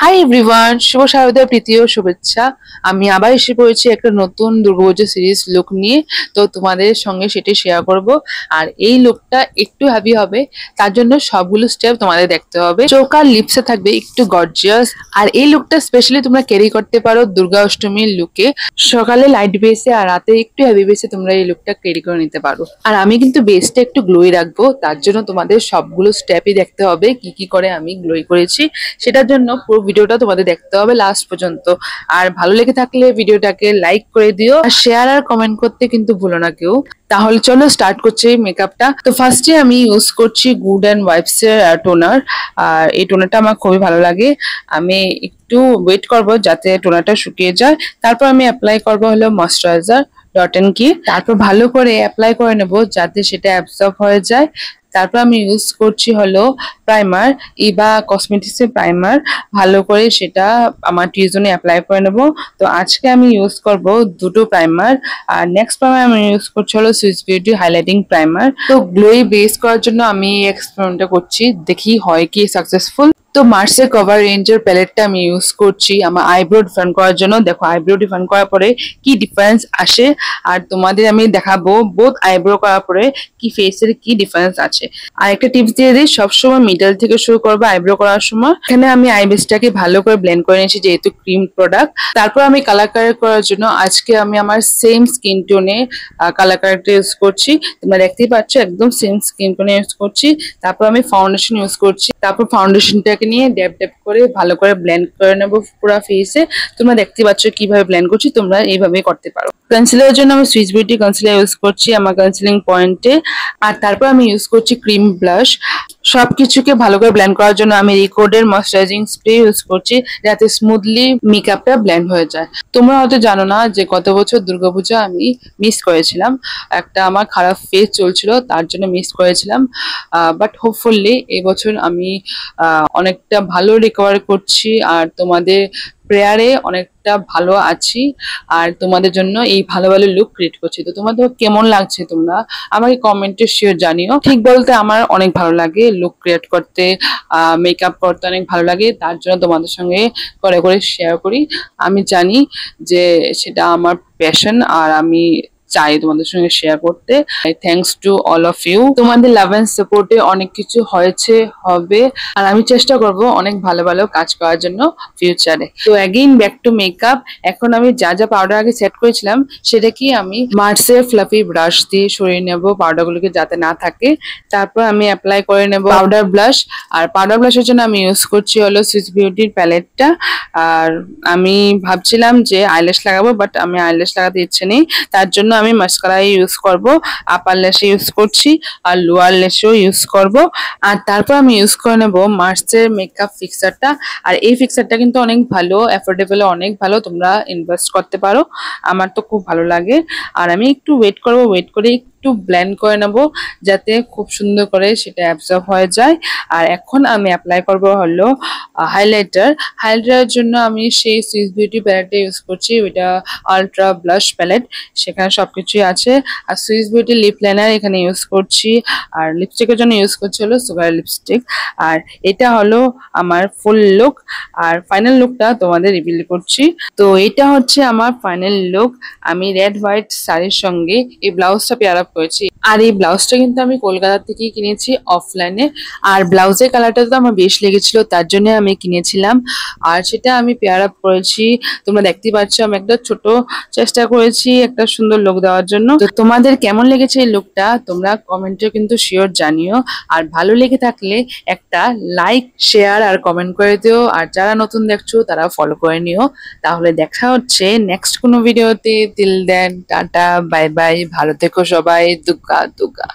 Hi everyone, শুভ শারদীয় প্রীতি ও শুভেচ্ছা। আমি আবার এসে পড়েছি একটা নতুন দুর্গাপূজা সিরিজ লুক নিয়ে। তো তোমাদের সঙ্গে সেটি শেয়ার করব। আর এই লুকটা একটু হেভি হবে, তার জন্য সবগুলো স্টেপ তোমাদের দেখতে হবে। চোখ আর লিপসে থাকবে একটু গর্জিয়াস। আর এই লুকটা স্পেশালি তোমরা ক্যারি করতে পারো দুর্গা অষ্টমীর লুকে। সকালে লাইট বেসে আর রাতে একটু হেভি বেসে তোমরা এই লুকটা ক্যারি করে নিতে পারো। আর আমি কিন্তু বেসটা একটু গ্লোই রাখবো, তার জন্য তোমাদের সবগুলো স্টেপই দেখতে হবে কি কি করে আমি গ্লোই করেছি। সেটার জন্য পুরো ভিডিওটা তোমাদের দেখতে হবে লাস্ট পর্যন্ত। আর ভালো লেগে থাকলে ভিডিওটাকে লাইক করে দিও, আর শেয়ার আর কমেন্ট করতে কিন্তু ভুলো না কেউ। তাহলে চলো স্টার্ট করছি মেকআপটা। তো ফার্স্টে আমি ইউজ করছি গুড অ্যান্ড ওয়াইবস এর টোনার। আর এই টোনারটা আমার খুবই ভালো লাগে। আমি একটু ওয়েট করব যাতে টোনারটা শুকিয়ে যায়, তারপর আমি অ্যাপ্লাই করব হলো ময়শ্চারাইজার ডট এন্ড কি। তারপর ভালো করে অ্যাপ্লাই করে নেব যাতে সেটা অ্যাবজর্ব হয়ে যায়। তারপর আমি ইউজ করছি হলো প্রাইমার, ইবা কসমেটিক্স এর প্রাইমার। ভালো করে সেটা আমার টি জোনে অ্যাপ্লাই করে নেব। তো আজকে আমি ইউজ করব দুটো প্রাইমার। আর নেক্সট প্রাইমার আমি ইউজ করছি হলো সুইস বিউটি হাইলাইটিং প্রাইমার। তো গ্লোই বেস করার জন্য আমি এক্সপেরিমেন্টটা করছি, দেখি হয় কি সাকসেসফুল। তো মার্সের কভার রেঞ্জের প্যালেটটা আমি ইউজ করছি আমার আইব্রো ডিফাইন করার জন্য। দেখো আইব্রো ডিফাইন করার পরে কি ডিফারেন্স আসে, আর তোমাদের আমি দেখাবো বোথ আইব্রো করার পরে কি ফেসের কি ডিফারেন্স আছে। আর একটা টিপস দিয়ে দিই, সবসময় মিডল থেকে শুরু করবো আইব্রো করার সময়। এখানে আমি আইবেসটাকে ভালো করে ব্লেন্ড করে নিয়েছি যেহেতু ক্রিম প্রোডাক্ট। তারপর আমি কালার কারেক্ট করার জন্য আজকে আমি আমার সেম স্কিন টোনে কালার কারেক্ট ইউজ করছি। তোমরা দেখতেই পাচ্ছ একদম সেম স্কিন টোনে ইউজ করছি। তারপর আমি ফাউন্ডেশন ইউজ করছি। তারপর ফাউন্ডেশনটাকে নিয়ে ড্যাব ড্যাব করে ভালো করে ব্লেন্ড করে নেবো পুরো ফেসে। তোমরা দেখতে পাচ্ছ কিভাবে ব্লেন্ড করছি, তোমরা এইভাবে করতে পারো। কনসিলারের জন্য আমি সুইস বিউটি কনসিলার ইউজ করছি আমার কনসিলিং পয়েন্টে। আর তারপর আমি ইউজ করছি ক্রিম ব্লাশ। সবকিছুকে ভালো করে ব্লেন্ড করার জন্য আমি রিকোডের ময়শ্চারাইজিং স্প্রে ইউজ করছি যাতে স্মুথলি মেকআপটা ব্লেন্ড হয়ে যায়। তোমরা হয়তো জানো না যে গত বছর দুর্গাপূজা আমি মিস করেছিলাম, একটা আমার খারাপ ফেস চলছিল তার জন্য মিস করেছিলাম। বাট হোপফুলি এবছর আমি অনেকটা ভালো রিকভার করছি আর তোমাদের প্রেয়ারে অনেকটা ভালো আছি। আর তোমাদের জন্য এই ভালো ভালো লুক ক্রিয়েট করছি। তো তোমাদের কেমন লাগছে তোমরা আমাকে কমেন্টে শিওর জানিও। ঠিক বলতে আমার অনেক ভালো লাগে লুক ক্রিয়েট করতে, মেকআপ করতে অনেক ভালো লাগে, তার জন্য তোমাদের সঙ্গে করে করে শেয়ার করি। আমি জানি যে সেটা আমার প্যাশন আর আমি চাই তোমাদের সঙ্গে শেয়ার করতে। Thanks to all of you. তোমাদের লাভ এন্ড সাপোর্টে অনেক কিছু হয়েছে, হবে, আর আমি চেষ্টা করব অনেক ভালো ভালো কাজ করার জন্য ফিউচারে। তো অ্যাগেইন ব্যাক টু মেকআপ। এখন আমি যা যা পাউডার আগে সেট করেছিলাম সেটা কি আমি মার্সের ফ্লাফি ব্রাশ দিয়ে সরিয়ে নেব পাউডারগুলোকে যাতে না থাকে। তারপর আমি অ্যাপ্লাই করে নেব পাউডার ব্লাশ। আর পাউডার ব্লাশের জন্য আমি ইউজ করছি হলো সুইস বিউটির প্যালেটটা। আর আমি ভাবছিলাম যে আইল্যাশ লাগাবো, বাট আমি আইল্যাশ লাগাতে ইচ্ছে নেই, তার জন্য আমি মাস্কারা ইউজ করব। আপার ল্যাশে ইউজ করছি আর লোয়ার ল্যাশেও ইউজ করব। আর তারপর আমি ইউজ করে নেব মার্সের মেকআপ ফিক্সারটা। আর এই ফিক্সারটা কিন্তু অনেক ভালো, অ্যাফোর্ডেবল, অনেক ভালো, তোমরা ইনভেস্ট করতে পারো। আমার তো খুব ভালো লাগে। আর আমি একটু ওয়েট করব, ওয়েট করে একটু ব্লেন্ড করে নেব যাতে খুব সুন্দর করে সেটা অ্যাবজর্ব হয়ে যায়। আর এখন আমি অ্যাপ্লাই করব হলো হাইলাইটার। হাইলাইটারের জন্য আমি সেই সুইস বিউটি প্যালেটটা ইউজ করছি, ওইটা আলট্রা ব্লাশ প্যালেট, সেখানে সবকিছুই আছে। আর সুইস বিউটি লিপ লাইনার এখানে ইউজ করছি। আর লিপস্টিকের জন্য ইউজ করছি হলো সুগার লিপস্টিক। আর এটা হলো আমার ফুল লুক। আর ফাইনাল লুকটা তোমাদের রিভিল করছি। তো এটা হচ্ছে আমার ফাইনাল লুক। আমি রেড হোয়াইট শাড়ির সঙ্গে এই ব্লাউজটা পেয়ার আপ করেছি। আর এই ব্লাউজটা কিন্তু আমি কলকাতা থেকেই কিনেছি অফলাইনে। আর ব্লাউজের কালারটা তো আমার বেশ লেগেছিল, তার জন্য আমি কিনেছিলাম। আর সেটা আমি পেয়ার আপ করেছি। তোমরা দেখতেই পাচ্ছ আমি একটা ছোট চেষ্টা করেছি একটা সুন্দর লুক দেওয়ার জন্য। তো তোমাদের কেমন লেগেছে এই লুকটা তোমরা কমেন্টে কিন্তু শিওর জানিও। আর ভালো লেগে থাকলে একটা লাইক, শেয়ার আর কমেন্ট করে দিও। আর যারা নতুন দেখছো তারা ফলো করে নিও। তাহলে দেখা হচ্ছে নেক্সট কোনো ভিডিওতে। Till then tata, bye bye, ভালো থেকো সবাই। দুগ্গা দুগ্গা।